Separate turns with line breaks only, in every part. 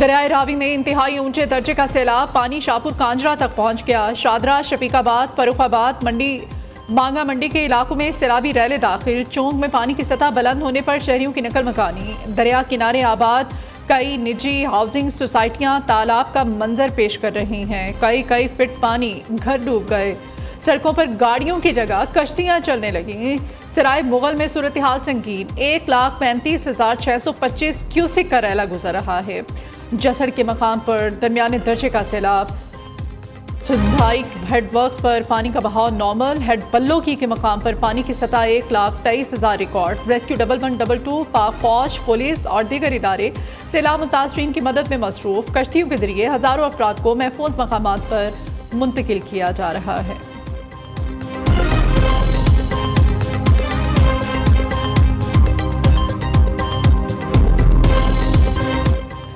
दरियाए रावी में इंतहाई ऊंचे दर्जे का सैलाब, पानी शाहपुर कांजरा तक पहुंच गया। शादरा, शफीकाबाद, फरुखाबाद, मंडी, मांगा मंडी के इलाकों में सैलाबी रैले दाखिल। चौंक में पानी की सतह बुलंद होने पर शहरियों की नकल मकानी। दरिया किनारे आबाद कई निजी हाउसिंग सोसाइटियां तालाब का मंजर पेश कर रही हैं। कई फीट पानी घर डूब गए। सड़कों पर गाड़ियों की जगह कश्तियां चलने लगी। सराय मुगल में सूरत हाल संगीन, 1,35,625 क्यूसिक का रैला गुजर रहा है। जसड़ के मकाम पर दरमियाने दर्जे का सैलाब। सुधाई हेडवर्क्स पर पानी का बहाव नॉर्मल। हेड बल्लोकी के मकाम पर पानी की सतह 1,23,000 रिकॉर्ड। रेस्क्यू 1112, पाक फौज, पुलिस और दीगर इदारे सैलाब मुतासरीन की मदद में मसरूफ। कश्तियों के जरिए हजारों अफराद को महफूज मकामात पर मुंतकिल किया जा रहा है।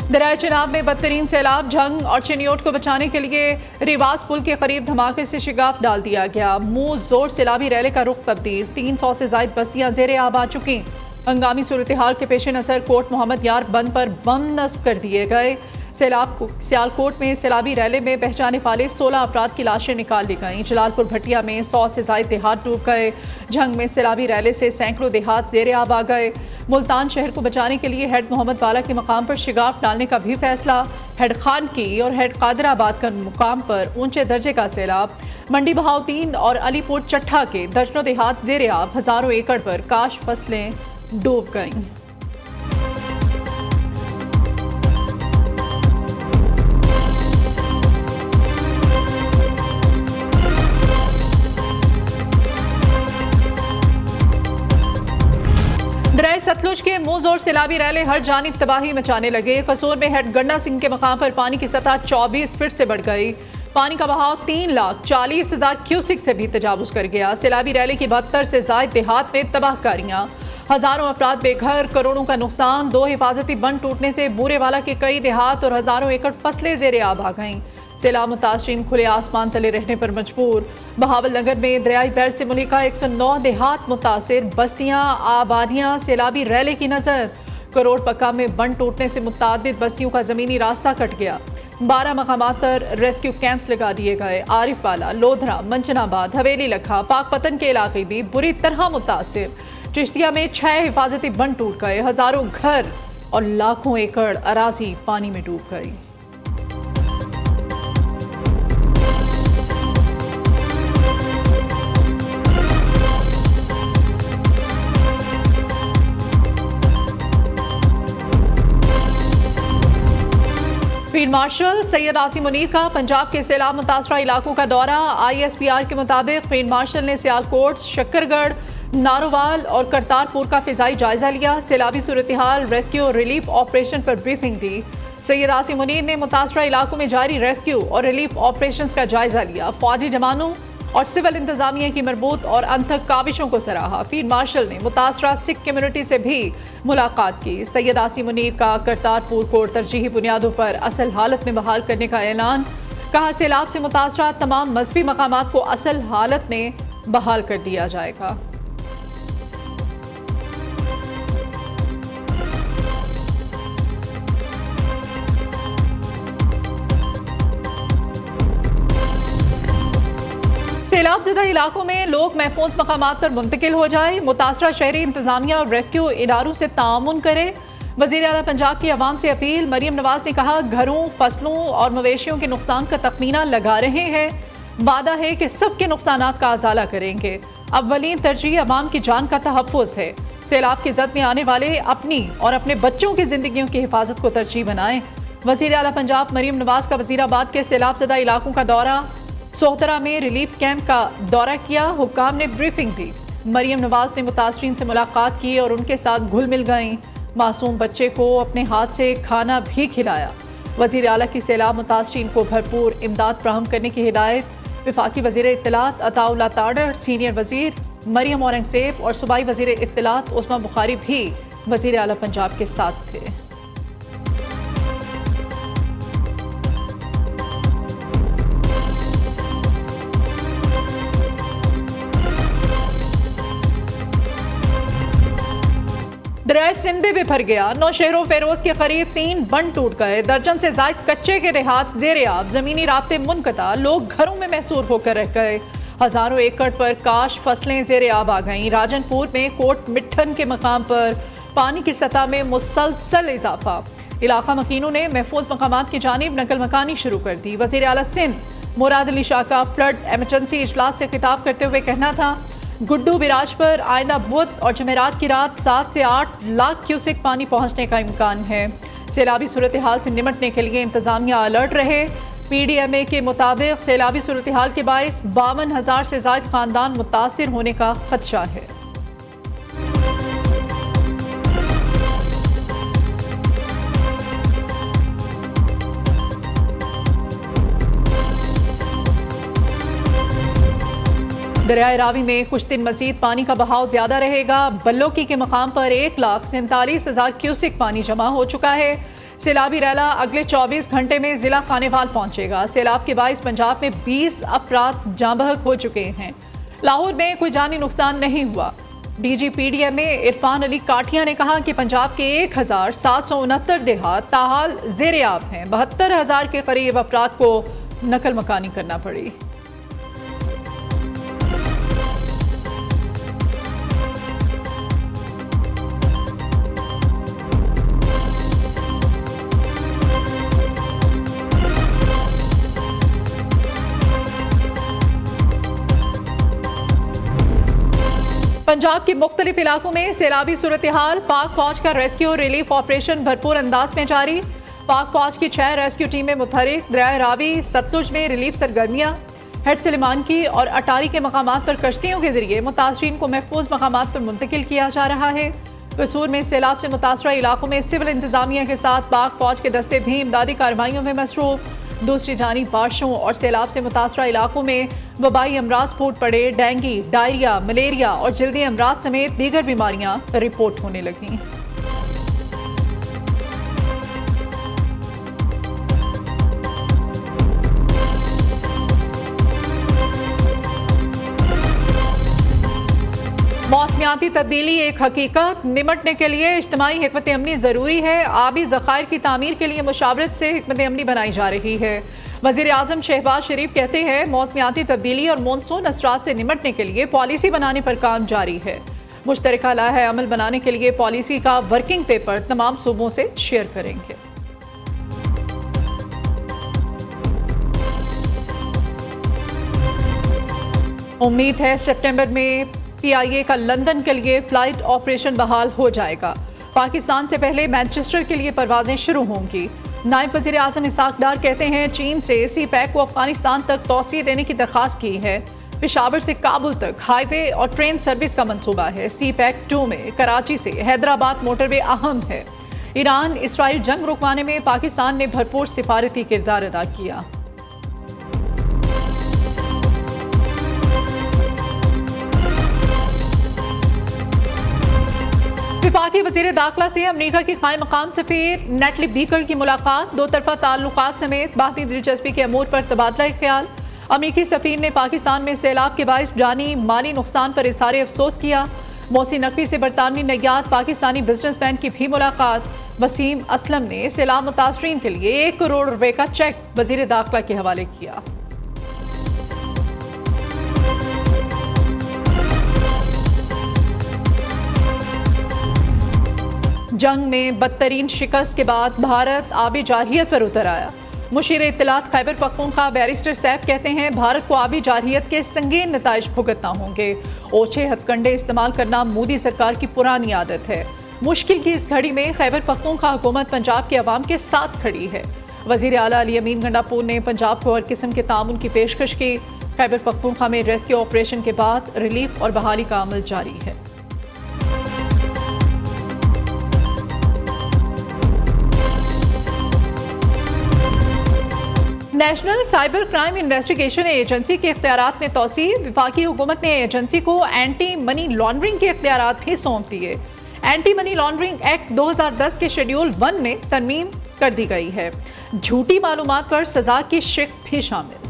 दरियाए चिनाब में बदतरीन सैलाब। झंग और चिनियोट को बचाने के लिए रिवास पुल के करीब धमाके से शिगाफ डाल दिया गया। मुंह जोर सैलाबी रैले का रुख तब्दील। 300 से ज्यादा बस्तियां जेरे आब आ चुकी। हंगामी सूरत हाल के पेश नजर कोट मोहम्मद यार बंद पर बम नस्ब कर दिए गए। सियालकोट में सैलाबी रैले में बह जाने वाले 16 अफराद की लाशें निकाल ली गईं। जलालपुर भटिया में 100 से ज्यादा देहात डूब गए। झंग में सैलाबी रैले से सैकड़ों देहात जेरे आब आ गए। मुल्तान शहर को बचाने के लिए हेड मोहम्मद वाला के मकाम पर शिगाफ डालने का भी फैसला। हेड खान की और हेड कादराबाद का मुकाम पर ऊंचे दर्जे का सैलाब। मंडी बहावतीन और अलीपुर चट्ठा के दर्जनों देहात जेरे आब। हजारों एकड़ पर काश फसलें डूब गईं। दरियाए सतलुज के मुंह जोर सैलाबी रैले हर जानिब तबाही मचाने लगे। कसूर में हेड गन्ना सिंह के मकाम पर पानी की सतह 24 फीट से बढ़ गई। पानी का बहाव 3,40,000 क्यूसिक से भी तजावुज कर गया। सैलाबी रैले की 72 से ज्यादा देहात में तबाहकारियां। हजारों अफराद बेघर, करोड़ों का नुकसान। 2 हिफाजती बंद टूटने से बूरेवाला के कई देहात और हजारों एकड़ फसलें जेरे आब आ गईं। सैलाब मुतासरीन खुले आसमान तले रहने पर मजबूर। बहावल नगर में दरियाई बेल्ट से मुलिका 109 देहात मुतासिर। बस्तियां, आबादियां सैलाबी रैले की नजर। करोड़ पक्का में बंद टूटने से मुतादिद बस्तियों का जमीनी रास्ता कट गया। 12 मकामात पर रेस्क्यू कैंप्स लगा दिए गए। आरिफवाला, लोधरा, मंचनाबाद, हवेली लखा, पाकपतन के इलाके भी बुरी तरह मुतासिर। चिश्तिया में 6 हिफाजती बंद टूट गए। हजारों घर और लाखों एकड़ अराजी पानी में डूब गई। फील्ड मार्शल सैयद आसिम मुनीर का पंजाब के सैलाब मुतासरा इलाकों का दौरा। ISPR के मुताबिक फील्ड मार्शल ने सियालकोट, शक्करगढ़, नारोवाल और करतारपुर का फिजाई जायजा लिया। सैलाबी सूरत हाल, रेस्क्यू और रिलीफ ऑपरेशन पर ब्रीफिंग दी। सैयद आसिम मुनीर ने मुतासरा इलाकों में जारी रेस्क्यू और रिलीफ ऑपरेशन का जायजा लिया। फौजी जवानों और सिविल इंतजामिया की मरबूत और अनथक काविशों को सराहा। फील्ड मार्शल ने मुतासरा सिख कम्युनिटी से भी मुलाकात की। सैयद आसिम मुनीर का करतारपुर को तरजीही बुनियादों पर असल हालत में बहाल करने का ऐलान। कहा, सैलाब से मुतासरा तमाम मजहबी मकामात को असल हालत में बहाल कर दिया जाएगा। सैलाब ज़दा इलाकों में लोग महफूज मकामात पर मुंतकिल हो जाए। मुतासरा शहरी इंतजामिया और रेस्क्यू इदारों से तामुन करे। वज़ीर आला पंजाब की आवाम से अपील। मरियम नवाज ने कहा, घरों, फसलों और मवेशियों के नुकसान का तखमीना लगा रहे हैं। वादा है कि सबके नुकसान का अजाला करेंगे। अव्वलीन तरजीह अवाम की जान का तहफ़्फ़ुज़ है। सैलाब की जद में आने वाले अपनी और अपने बच्चों की जिंदगियों की हिफाजत को तरजीह बनाएं। वज़ीर आला पंजाब मरियम नवाज का वज़ीराबाद के सैलाब ज़दा इलाकों का दौरा। सोहतरा में रिलीफ कैंप का दौरा किया। हुक्काम ने ब्रीफिंग दी। मरियम नवाज ने मुतासरीन से मुलाकात की और उनके साथ घुल मिल गईं। मासूम बच्चे को अपने हाथ से खाना भी खिलाया। वज़ीर आला की सैलाब मुतासरीन को भरपूर इमदाद फराहम करने की हिदायत। वफाकी वज़ीर इत्तलात अताउल्लाह ताडर, सीनियर वज़ीर मरियम औरंगज़ेब और सूबाई वज़ीर इत्तलात उस्मा बुखारी भी वज़ीर आला पंजाब के साथ थे। दरियाए दरियाए सिंध भी बिफर गया। नौशहरों फेरोज के करीब 3 बंद टूट गए। दर्जन से ज्यादा कच्चे के देहात जेरे आब, जमीनी राब्ते मुनक़ता, लोग घरों में महसूर होकर रह गए। हजारों एकड़ पर काश फसलें जेरे आब आ गईं। राजनपुर में कोट मिट्ठन के मकाम पर पानी की सतह में मुसलसल इजाफा। इलाका मकीनों ने महफूज मकामात की जानिब नकल मकानी शुरू कर दी। वज़ीर आला सिंध मुराद अली शाह का फ्लड एमरजेंसी इजलास से खिताब करते हुए कहना था, गुड्डू बिराज पर आइंदा बुध और जमेरात की रात 7 से 8 लाख क्यूसेक पानी पहुंचने का इम्कान है। सैलाबी सूरत हाल से निमटने के लिए इंतजामिया अलर्ट रहे। PDMA के मुताबिक सैलाबी सूरत हाल के बायस 52,000 से ज्यादा खानदान मुतासिर होने का खदशा है। दरियाए रावी में कुछ दिन मजीद पानी का बहाव ज्यादा रहेगा। बल्लोकी के मकाम पर 1,47,000 क्यूसिक पानी जमा हो चुका है। सैलाबी रैला अगले 24 घंटे में जिला खानेवाल पहुंचेगा। सैलाब के बायस पंजाब में 20 अफराद जाँ बहक हो चुके हैं। लाहौर में कोई जानी नुकसान नहीं हुआ। DG PDMA इरफान अली काठिया ने कहा कि पंजाब के 1,769 देहात ताहाल जेरे आब हैं। 72,000 के करीब अफराद को नकल मकानी करना पड़ी। पंजाब के मुख्तलिफ इलाकों में सैलाबी सूरत हाल। पाक फौज का रेस्क्यू रिलीफ ऑपरेशन भरपूर अंदाज में जारी। पाक फौज की 6 रेस्क्यू टीमें मुतहरिक। दरियाए रावी सतलुज में रिलीफ सरगर्मियाँ। हेड सलेमान की और अटारी के मकामात पर कश्तियों के जरिए मुतासरीन को महफूज मकामात पर मुंतकिल किया जा रहा है। कसूर में सैलाब से मुतासरा इलाकों में सिविल इंतजामिया के साथ पाक फौज के दस्ते भी इमदादी कार्रवाइयों में मसरूफ। दूसरी जानिब बारिशों और सैलाब से मुतासरा इलाकों में वबाई अमराज फूट पड़े। डेंगू, डायरिया, मलेरिया और जल्दी अमराज समेत दीगर बीमारियां रिपोर्ट होने लगीं। मौसमियाती तब्दीली एक हकीकत, निमटने के लिए इज्तिमाई हिकमत अमली ज़रूरी है। आबी ज़खायर की तामीर के लिए मुशावरत से हिकमत अमली बनाई जा रही है। वज़ीर आज़म शहबाज शरीफ कहते हैं, मौसमियाती तब्दीली और मानसून असरात से निमटने के लिए पॉलिसी बनाने पर काम जारी है। मुश्तरका लाहे अमल बनाने के लिए पॉलिसी का वर्किंग पेपर तमाम सूबों से शेयर करेंगे। उम्मीद है सितंबर में PIA का लंदन के लिए फ्लाइट ऑपरेशन बहाल हो जाएगा। पाकिस्तान से पहले मैनचेस्टर के लिए परवाजें शुरू होंगी। नायब वज़ीर आज़म इसाक डार कहते हैं, चीन से CPEC को अफगानिस्तान तक तौसीए देने की दरख्वास्त की है। पेशावर से काबुल तक हाईवे और ट्रेन सर्विस का मंसूबा है। CPEC 2 में कराची से हैदराबाद मोटरवे अहम है। ईरान इसराइल जंग रुकवाने में पाकिस्तान ने भरपूर सिफारती किरदार अदा किया। विफाकी वज़ीर दाखिला से अमरीका की कायम मकाम सफ़ीर नेटली बीकर की मुलाकात। दो तरफा ताल्लुकात समेत बाकी दिलचस्पी के अमूर पर तबादला ख्याल। अमरीकी सफ़ीर ने पाकिस्तान में सैलाब के बायस जानी माली नुकसान पर इज़हार अफसोस किया। मोहसिन नकवी से बरतानवी नैयाद पाकिस्तानी बिजनेसमैन की भी मुलाकात। वसीम असलम ने सैलाब मुतासरीन के लिए 1 करोड़ रुपए का चेक वज़ीर दाखिला के हवाले किया। जंग में बदतरीन शिकस्त के बाद भारत आबी जारहियत पर उतर आया। मुशीर इत्तलात खैबर पख्तूनख्वा बैरिस्टर सैफ कहते हैं, भारत को आबी जारहियत के संगीन नताइज भुगतना होंगे। ओछे हथकंडे इस्तेमाल करना मोदी सरकार की पुरानी आदत है। मुश्किल की इस घड़ी में खैबर पख्तूनख्वा हुकूमत पंजाब के अवाम के साथ खड़ी है। वज़ीर आला अली अमीन गंडापुर ने पंजाब को हर किस्म के ताउन की पेशकश की। खैबर पख्तूनख्वा में रेस्क्यू ऑपरेशन के बाद रिलीफ और बहाली का अमल जारी है। National cyber crime investigation agency के इख्तियारात में तोसी। विफाकी हुकूमत ने एजेंसी को एंटी मनी लॉन्ड्रिंग के इख्तियारात भी सौंप दिए। एंटी मनी लॉन्ड्रिंग एक्ट 2010 के शेड्यूल 1 में तरमीम कर दी गई है। झूठी मालूमात पर सजा की शिक भी शामिल।